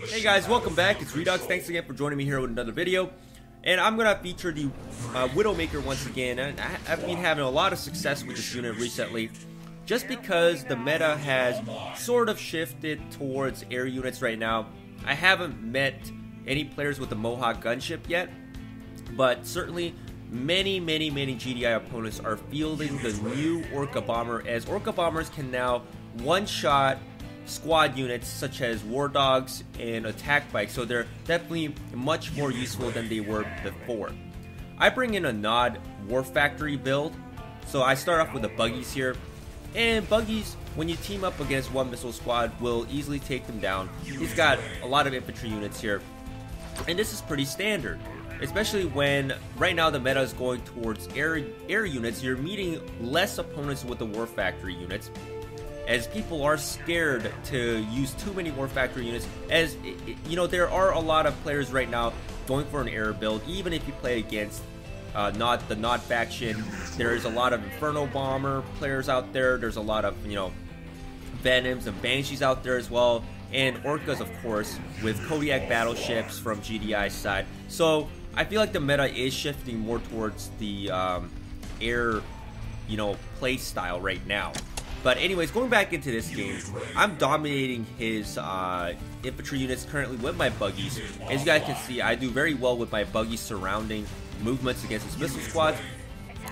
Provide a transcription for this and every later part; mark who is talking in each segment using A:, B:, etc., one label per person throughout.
A: Hey guys, welcome back. It's Redux. Thanks again for joining me here with another video. And I'm going to feature the Widowmaker once again. And I've been having a lot of success with this unit recently, just because the meta has sort of shifted towards air units right now. I haven't met any players with the Mohawk gunship yet, but certainly many GDI opponents are fielding the new ORCA bomber, as ORCA bombers can now one-shot squad units such as war dogs and attack bikes, so they're definitely much more useful than they were before. I bring in a Nod War Factory build, so I start off with the buggies here, and buggies, when you team up against one missile squad, will easily take them down. He's got a lot of infantry units here, and this is pretty standard, especially when right now the meta is going towards air units. You're meeting less opponents with the War Factory units, as people are scared to use too many War Factory units. As you know, there are a lot of players right now going for an air build. Even if you play against the Nod faction, there is a lot of Inferno Bomber players out there. There's a lot of, you know, Venoms and Banshees out there as well, and Orcas, of course, with Kodiak battleships from GDI's side. So I feel like the meta is shifting more towards the air, you know, play style right now. But anyways, going back into this game, I'm dominating his infantry units currently with my buggies. As you guys can see, I do very well with my buggies surrounding movements against his missile squads.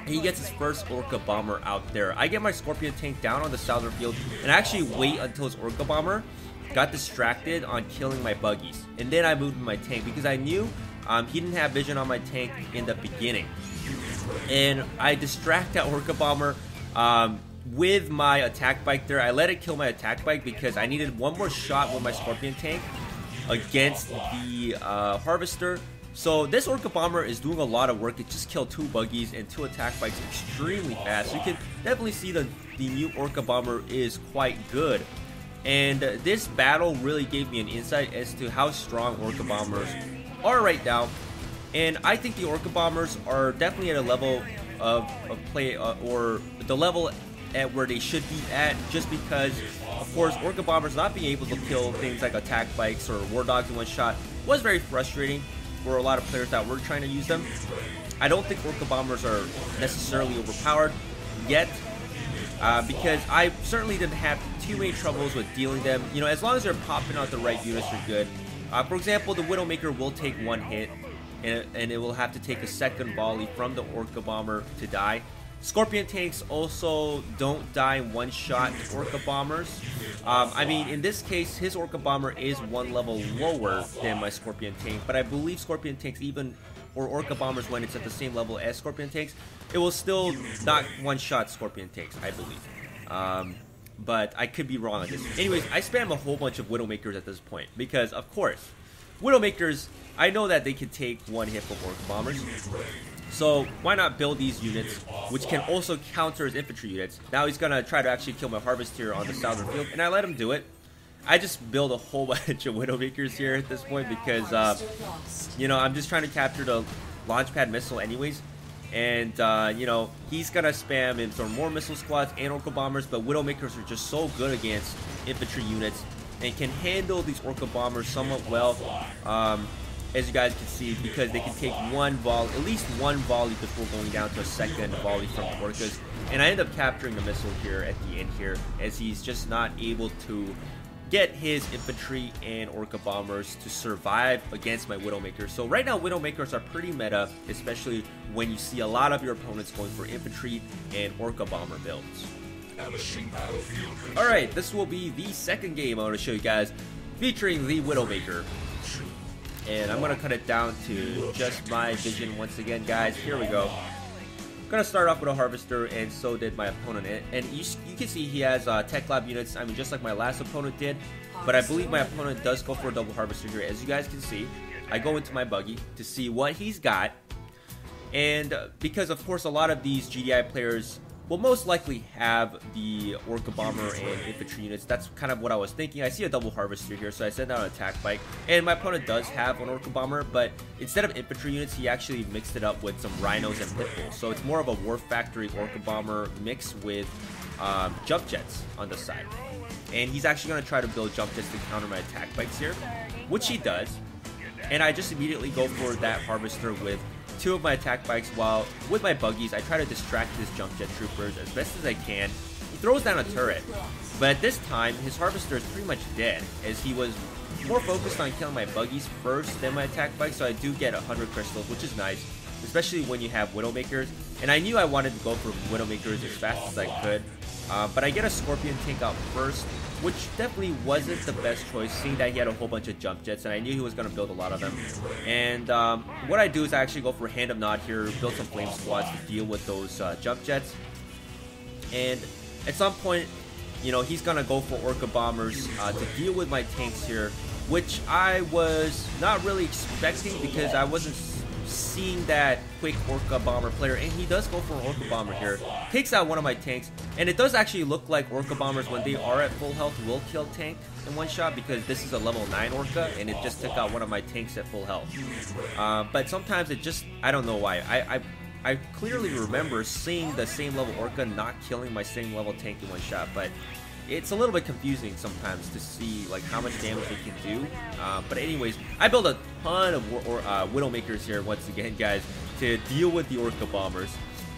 A: He gets his first ORCA bomber out there. I get my Scorpion tank down on the southern field, and I actually wait until his ORCA bomber got distracted on killing my buggies. And then I moved my tank, because I knew he didn't have vision on my tank in the beginning. And I distract that ORCA bomber with my attack bike there. I let it kill my attack bike because I needed one more shot with my Scorpion tank against the harvester. So this ORCA bomber is doing a lot of work. It just killed 2 buggies and 2 attack bikes extremely fast. So you can definitely see the new ORCA bomber is quite good. And this battle really gave me an insight as to how strong ORCA bombers are right now. And I think the ORCA bombers are definitely at a level of play, or the level at where they should be at, just because, of course, ORCA bombers not being able to kill things like attack bikes or war dogs in one shot was very frustrating for a lot of players that were trying to use them. I don't think ORCA bombers are necessarily overpowered yet, because I certainly didn't have too many troubles with dealing them. You know, as long as they're popping out the right units, you're good. For example, the Widowmaker will take 1 hit, and it will have to take a second volley from the ORCA bomber to die. Scorpion tanks also don't die in one shot to ORCA bombers. I mean, in this case, his ORCA bomber is 1 level lower than my Scorpion tank, but I believe Scorpion tanks, even or ORCA bombers, when it's at the same level as Scorpion tanks, it will still not one-shot Scorpion tanks, I believe. But I could be wrong on this. Anyways, I spam a whole bunch of Widowmakers at this point, because, of course, Widowmakers, I know that they can take 1 hit from ORCA bombers. So why not build these units, which can also counter his infantry units. Now he's gonna try to actually kill my harvester on the southern field, and I let him do it. I just build a whole bunch of Widowmakers here at this point, because you know, I'm just trying to capture the launchpad missile anyways. And you know, he's gonna spam in some more missile squads and ORCA bombers, but Widowmakers are just so good against infantry units and can handle these ORCA bombers somewhat well. As you guys can see, because they can take at least one volley before going down to a second volley from the Orcas. And I end up capturing the missile here at the end here, as he's just not able to get his infantry and ORCA bombers to survive against my Widowmakers. So right now, Widowmakers are pretty meta, especially when you see a lot of your opponents going for infantry and ORCA bomber builds. Alright, this will be the second game I want to show you guys, featuring the Widowmaker. And I'm going to cut it down to just my vision once again, guys. Here we go. I'm going to start off with a harvester, and so did my opponent. And you can see he has tech lab units, I mean, just like my last opponent did. But I believe my opponent does go for a double harvester here. As you guys can see, I go into my buggy to see what he's got. And because, of course, a lot of these GDI players will most likely have the ORCA bomber and infantry units. That's kind of what I was thinking. I see a double harvester here, so I send out an attack bike. And my opponent does have an ORCA bomber, but instead of infantry units, he actually mixed it up with some rhinos and pit bulls. So it's more of a War Factory ORCA bomber mixed with jump jets on the side. and he's actually going to try to build jump jets to counter my attack bikes here, which he does. And I just immediately go for that harvester with 2 of my attack bikes, while with my buggies I try to distract his jump jet troopers as best as I can. He throws down a turret, but at this time his harvester is pretty much dead, as he was more focused on killing my buggies first than my attack bike. So I do get 100 crystals, which is nice, especially when you have Widowmakers. And I knew I wanted to go for Widowmakers as fast as I could, but I get a Scorpion tank out first, which definitely wasn't the best choice, seeing that he had a whole bunch of jump jets, and I knew he was going to build a lot of them. And what I do is I actually go for Hand of Nod here, build some flame squads to deal with those jump jets. And at some point, you know, he's going to go for Orca bombers to deal with my tanks here, which I was not really expecting because I wasn't seeing that quick Orca bomber player, and he does go for an Orca bomber here, takes out one of my tanks. And it does actually look like Orca bombers, when they are at full health, will kill tank in one shot, because this is a level 9 Orca and it just took out one of my tanks at full health. But sometimes it just, I don't know why, I clearly remember seeing the same level Orca not killing my same level tank in one shot, but it's a little bit confusing sometimes to see like how much damage they can do. But anyways, I build a ton of Widowmakers here once again, guys, to deal with the Orca bombers.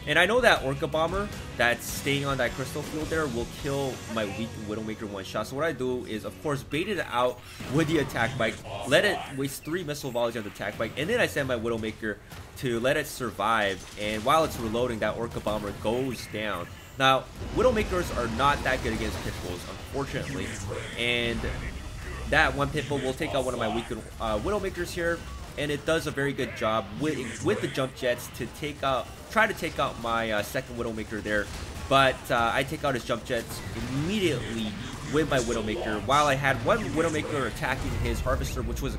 A: And I know that Orca bomber that's staying on that crystal field there will kill my weak Widowmaker one shot. So what I do is, of course, bait it out with the attack bike, let it waste 3 missile volleys on the attack bike, and then I send my Widowmaker to let it survive. And while it's reloading, that Orca bomber goes down. Now, Widowmakers are not that good against pitbulls, unfortunately, and that one pitbull will take out one of my weak Widowmakers here, and it does a very good job with the jump jets to try to take out my second Widowmaker there. But I take out his jump jets immediately with my Widowmaker, while I had one Widowmaker attacking his harvester, which was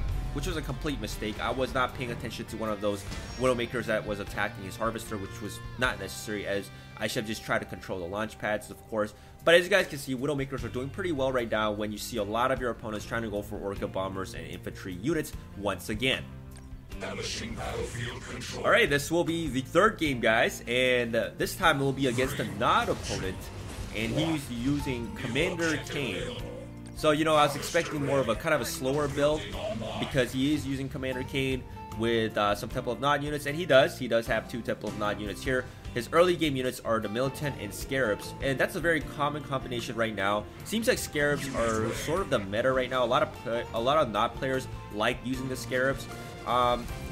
A: a complete mistake. I was not paying attention to one of those Widowmakers that was attacking his harvester, which was not necessary, as I should have just tried to control the launch pads, of course. But as you guys can see, Widowmakers are doing pretty well right now when you see a lot of your opponents trying to go for Orca bombers and infantry units once again. Alright, this will be the 3rd game, guys, and this time it will be against a Nod opponent, and he's using Commander Kane. So, you know, I was expecting more of a kind of a slower build, because he is using Commander Kane with some Temple of Nod units, and he does have 2 Temple of Nod units here. His early game units are the Militant and Scarabs, and that's a very common combination right now. Seems like Scarabs are sort of the meta right now. A lot of Nod players like using the Scarabs,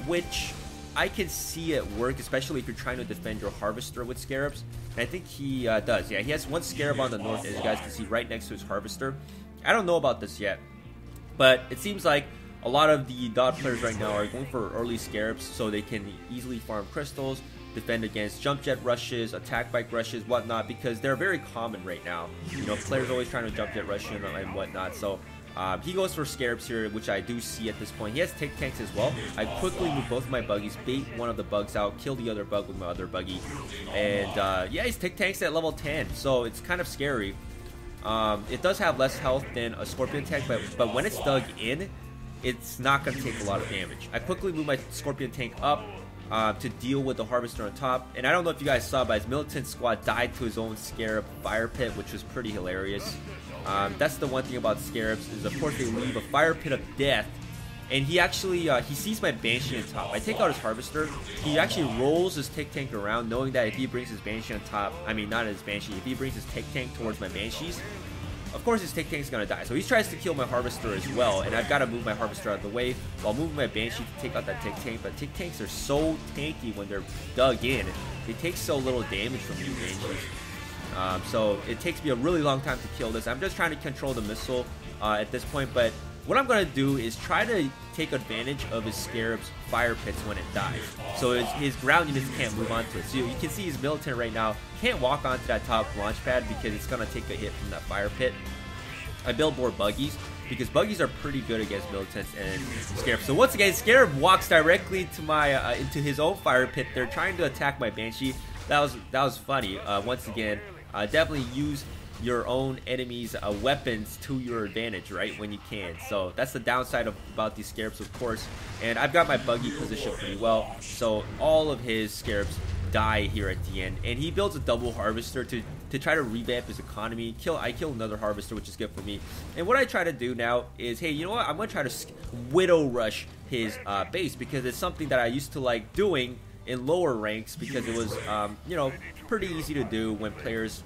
A: which I can see it work, especially if you're trying to defend your Harvester with Scarabs. And I think he does. Yeah, he has 1 Scarab on the north, as you guys can see right next to his Harvester. I don't know about this yet, but it seems like a lot of the Nod players right now are going for early Scarabs so they can easily farm crystals, defend against jump jet rushes, attack bike rushes, whatnot, because they're very common right now. You know, players always trying to jump jet rush and whatnot. So he goes for Scarabs here, which I do see at this point. He has tick tanks as well. I quickly move both of my buggies, bait one of the bugs out, kill the other bug with my other buggy, and yeah, he's tick tanks at level 10, so it's kind of scary. It does have less health than a Scorpion tank, but when it's dug in, it's not going to take a lot of damage. I quickly move my Scorpion tank up to deal with the Harvester on top. And I don't know if you guys saw, but his Militant squad died to his own Scarab fire pit, which was pretty hilarious. That's the one thing about Scarabs, is of course they leave a fire pit of death. And he actually, he sees my Banshee on top. I take out his Harvester. He actually rolls his Tick Tank around, knowing that if he brings his Banshee on top, I mean not his Banshee, if he brings his Tick Tank towards my Banshees, of course his Tick Tank is going to die. So he tries to kill my Harvester as well, and I've got to move my Harvester out of the way while moving my Banshee to take out that Tick Tank. But Tick Tanks are so tanky when they're dug in. They take so little damage from these Banshees. So it takes me a really long time to kill this. I'm just trying to control the missile at this point, but what I'm going to do is try to take advantage of his Scarab's fire pits when it dies. So his ground units can't move onto it. So you can see his Militant right now can't walk onto that top launch pad because it's going to take a hit from that fire pit. I build more buggies because buggies are pretty good against Militants and Scarab. So once again, Scarab walks directly to my into his own fire pit. They're trying to attack my Banshee. That was funny. Once again, definitely use your own enemies' weapons to your advantage, right, when you can. So that's the downside about these Scarabs, of course. And I've got my buggy positioned pretty well, so all of his Scarabs die here at the end. And he builds a double Harvester to to try to revamp his economy. I kill another harvester, which is good for me. And what I try to do now is, hey, you know what? I'm going to try to widow rush his base, because it's something that I used to like doing in lower ranks, because it was, you know, pretty easy to do when players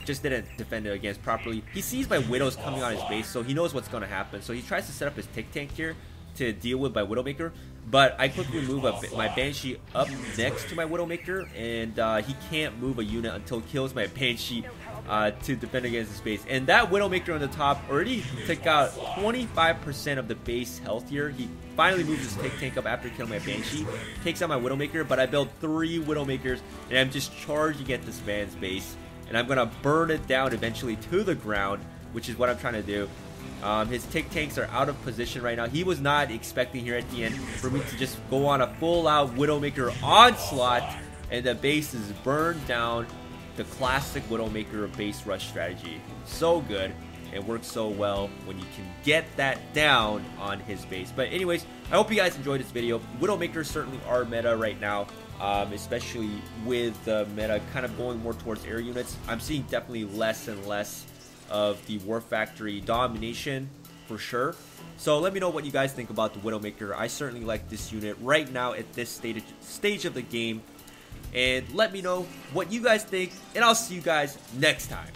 A: just didn't defend it against properly. He sees my widows coming on his base, so he knows what's going to happen. So he tries to set up his tick tank here to deal with my Widowmaker, but I quickly move my Banshee up next to my Widowmaker, and he can't move a unit until he kills my Banshee to defend against his base. And that Widowmaker on the top already took out 25% of the base health here. He finally moves his tick tank up after killing my Banshee, takes out my Widowmaker, but I built 3 Widowmakers, and I'm just charging at this man's base, and I'm gonna burn it down eventually to the ground, which is what I'm trying to do. His tick tanks are out of position right now. He was not expecting here at the end for me to just go on a full-out Widowmaker onslaught, and the base is burned down. The classic Widowmaker base rush strategy. So good. It works so well when you can get that down on his base. But anyways, I hope you guys enjoyed this video. Widowmakers certainly are meta right now, especially with the meta kind of going more towards air units. I'm seeing definitely less and less of the War Factory domination for sure. So let me know what you guys think about the Widowmaker. I certainly like this unit right now at this stage of the game. And let me know what you guys think, and I'll see you guys next time.